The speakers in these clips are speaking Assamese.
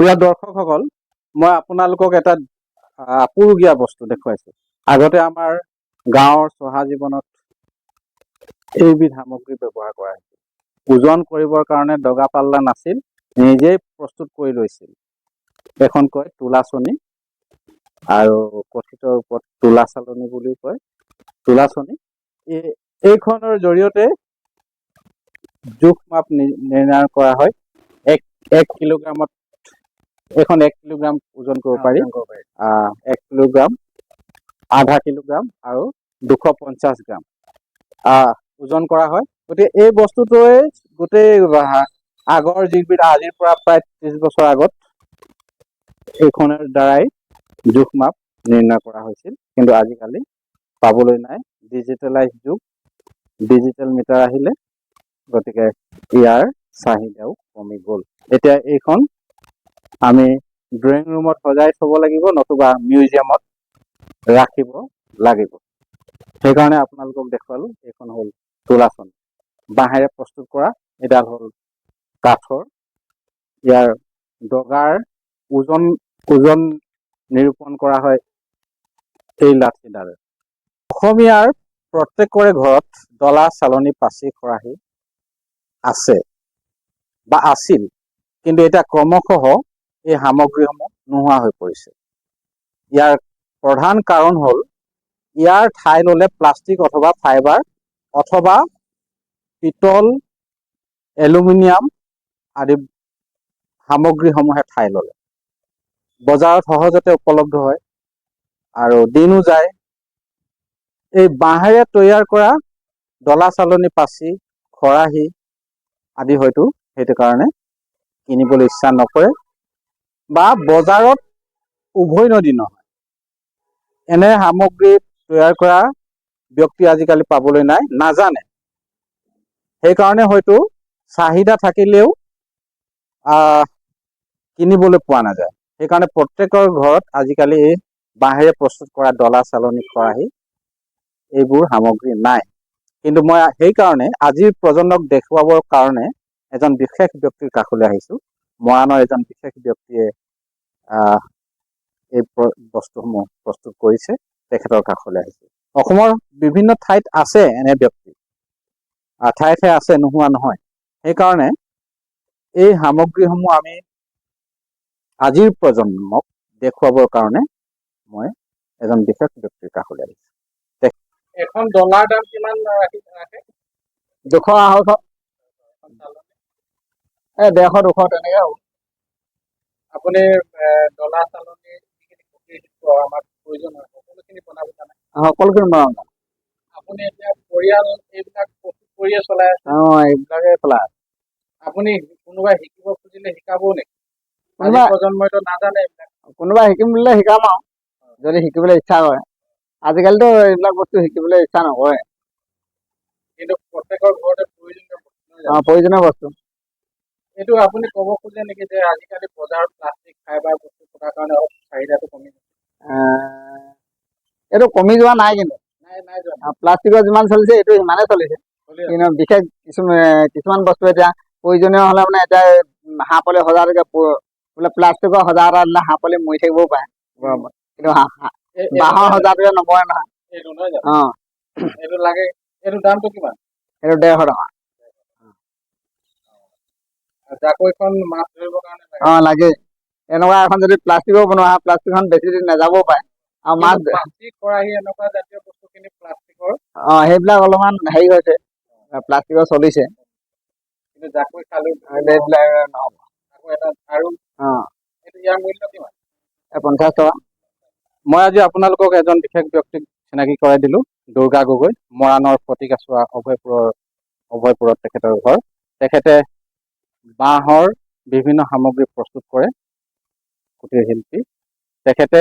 প্ৰিয় দৰ্শকসকল, মই আপোনালোকক এটা আপুৰুগীয়া বস্তু দেখুৱাইছো। আগতে আমাৰ গাঁৱৰ চহা জীৱনত এইবিধ সামগ্ৰী ব্যৱহাৰ কৰা হৈছিল। ওজন কৰিবৰ কাৰণে দগা পাল্লা নাছিল, নিজেই প্ৰস্তুত কৰি লৈছিল। এখন কয় তোলা চনি আৰু কথিতৰ ওপৰত তোলা চালনী বুলি কয়। তোলা চনি এইখনৰ জৰিয়তে জোখ মাপ নিৰ্ণয় কৰা হয়। এক কিলোগ্ৰামত এখন 1 কিলোগ্ৰাম ওজন কৰিব পাৰি। 1 কিলোগ্ৰাম, আধা কিলোগ্ৰাম আৰু 250 গ্ৰাম ওজন কৰা হয়। গতিকে এই বস্তুটোৱে গোটেই আগৰ যিবিধ আজিৰ পৰা প্ৰায় 30 বছৰ আগত এইখনৰ দ্বাৰাই জোখ মাপ নিৰ্ণয় কৰা হৈছিল। কিন্তু আজিকালি পাবলৈ নাই, ডিজিটেলাইজ যুগ, ডিজিটেল মিটাৰ আহিলে, গতিকে ইয়াৰ চাহিদাও কমি গ'ল। এতিয়া এইখন আমি ড্ৰয়িং ৰুমত সজাই থব লাগিব, নতুবা মিউজিয়ামত ৰাখিব লাগিব। সেইকাৰণে আপোনালোকক দেখুৱালো। এইখন হ'ল তোলাচনী, বাঁহেৰে প্ৰস্তুত কৰা। এডাল হ'ল কাঠৰ। ইয়াৰ দগাৰ ওজন নিৰূপণ কৰা হয় এই লাঠিডালে। অসমীয়াৰ প্ৰত্যেকৰে ঘৰত ডলা, চালনী, পাচি, খৰাহী আছে বা আছিল, কিন্তু এতিয়া ক্ৰমশঃ এই সামগ্ৰীসমূহ নোহোৱা হৈ পৰিছে। ইয়াৰ প্ৰধান কাৰণ হ'ল ইয়াৰ ঠাই ল'লে প্লাষ্টিক অথবা ফাইবাৰ অথবা পিতল, এলুমিনিয়াম আদি সামগ্ৰীসমূহে ঠাই ল'লে। বজাৰত সহজতে উপলব্ধ হয় আৰু দিনো যায়। এই বাঁহেৰে তৈয়াৰ কৰা ডলা, চালনী, পাচি, খৰাহী আদি হয়তো সেইটো কাৰণে কিনিবলৈ ইচ্ছা নকৰে বা বজাৰত উভৈনদী নহয়। এনে সামগ্ৰী তৈয়াৰ কৰা ব্যক্তি আজিকালি পাবলৈ নাই, নাজানে। সেইকাৰণে হয়তো চাহিদা থাকিলেও কিনিবলৈ পোৱা নাযায়। সেইকাৰণে প্ৰত্যেকৰ ঘৰত আজিকালি এই বাঁহেৰে প্ৰস্তুত কৰা ডলা, চালনী, খৰাহী এইবোৰ সামগ্ৰী নাই। কিন্তু মই সেইকাৰণে আজিৰ প্ৰজন্মক দেখুৱাবৰ কাৰণে এজন বিশেষ ব্যক্তিৰ কাষলৈ আহিছো। মৰাণৰ এজন বিশেষ ব্যক্তিয়ে এই বস্তুসমূহ প্ৰস্তুত কৰিছে, তেখেতৰ কাষলৈ আহিছে। অসমৰ বিভিন্ন ঠাইত আছে এনে ব্যক্তি, ঠায়ে ঠায়ে আছে, নোহোৱা নহয়। সেইকাৰণে এই সামগ্ৰীসমূহ আমি আজিৰ প্ৰজন্মক দেখুৱাবৰ কাৰণে মই এজন বিশেষ ব্যক্তিৰ কাষলৈ আহিছো। এখন ডলাৰ দাম কিমান ৰাখে? 200, 250, 150, 200 তেনেকে হ'ব। আপুনি ডলা, চালনী আমাক প্ৰয়োজন হয়, সকলোখিনি বনাব জানে? সকলোখিনি বনাব জানে। আপুনি এতিয়া পৰিয়াল এইবিলাক প্ৰস্তুত কৰিয়ে চলাই আছে? এইবিলাকে চলাই আছে। আপুনি কোনোবাই শিকিব খুজিলে শিকাব নেকি? কোনোবা প্ৰজন্মইতো নাজানে এইবিলাক। কোনোবাই শিকিম বুলিলে শিকাম আৰু, যদি শিকিবলৈ ইচ্ছা কৰে। আজিকালিতো এইবিলাক বস্তু শিকিবলৈ ইচ্ছা নকৰে, কিন্তু প্ৰত্যেকৰ ঘৰতে প্ৰয়োজনীয় বস্তু। এইটো আপুনি ক'ব খোজে নেকি যে আজিকালি বজাৰত প্লাষ্টিক, ফাইবাৰ বস্তু থকাৰ কাৰণে চাহিদাটো কমি গৈছে? এইটো কমি যোৱা নাই, কিন্তু প্লাষ্টিকৰ যিমান চলিছে এইটো সিমানে চলিছে। কিন্তু বিশেষ কিছুমান বস্তু এতিয়া প্ৰয়োজনীয় হলে মানে এতিয়া হাঁহ পোৱালি সজাটোকে বোলে প্লাষ্টিকৰ সজা এটা দিলে হাঁহ পোৱালি মৰি থাকিবও পাৰে গৰমত, কিন্তু বাঁহৰ সজাটোৱে নমৰে নহয়। এইটো লাগে। এইটো দামটো কিমান? এইটো 150 টকা। জাকৈখন মাছ ধৰিবৰ কাৰণে লাগে। এনেকুৱা এখন যদি প্লাষ্টিকৰ বনোৱা হয়, প্লাষ্টিকখন বেছি দিন নাযাবও পাৰে। আৰু মাছ, খৰাহী এনেকুৱা জাতীয় বস্তুখিনি প্লাষ্টিকৰ সেইবিলাক অলপমান হেৰি হৈছে, প্লাষ্টিকৰ চলিছে। কিন্তু জাকৈ খালে নহ'ব। আৰু ইয়াৰ মূল্য কিমান? 50 টকা। মই আজি আপোনালোকক এজন বিশেষ ব্যক্তিক চিনাকি কৰাই দিলো, দুৰ্গা গগৈ, মৰাণৰ ফটিকাচোৱা অভয়পুৰত তেখেতৰ ঘৰ। তেখেতে বাঁহৰ বিভিন্ন সামগ্ৰী প্ৰস্তুত কৰে, কুটীৰ শিল্পী। তেখেতে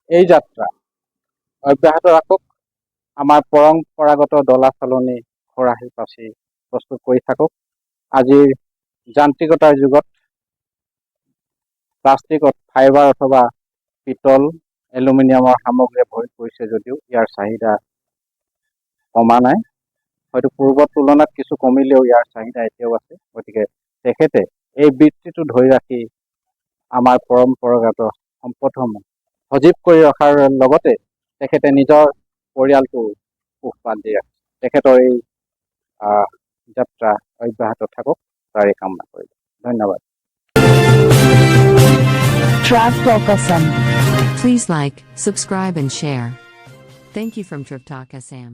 এই যাত্ৰা অব্যাহত ৰাখক, আমাৰ পৰম্পৰাগত ডলা, চালনী, খৰাহী, পাচি প্ৰস্তুত কৰি থাকক। আজিৰ যান্ত্ৰিকতাৰ যুগত প্লাষ্টিকত, ফাইবাৰ অথবা পিতল, এলুমিনিয়ামৰ সামগ্ৰীয়ে ভৰি পৰিছে যদিও ইয়াৰ চাহিদা কমা নাই। হয়তো পূৰ্বৰ তুলনাত কিছু কমিলেও ইয়াৰ চাহিদা এতিয়াও আছে। গতিকে তেখেতে এই বৃত্তিটো ধৰি ৰাখি আমাৰ পৰম্পৰাগত সম্পদসমূহ সজীৱ কৰি ৰখাৰ লগতে তেখেতে নিজৰ পৰিয়ালটো পোহপাল দি ৰাখিছে। তেখেতৰ এই যাত্ৰা অব্যাহত থাকক তাৰে কামনা কৰিলোঁ। ধন্যবাদ। Trip Talk Assam. Please like, subscribe and share. Thank you from Trip Talk Assam.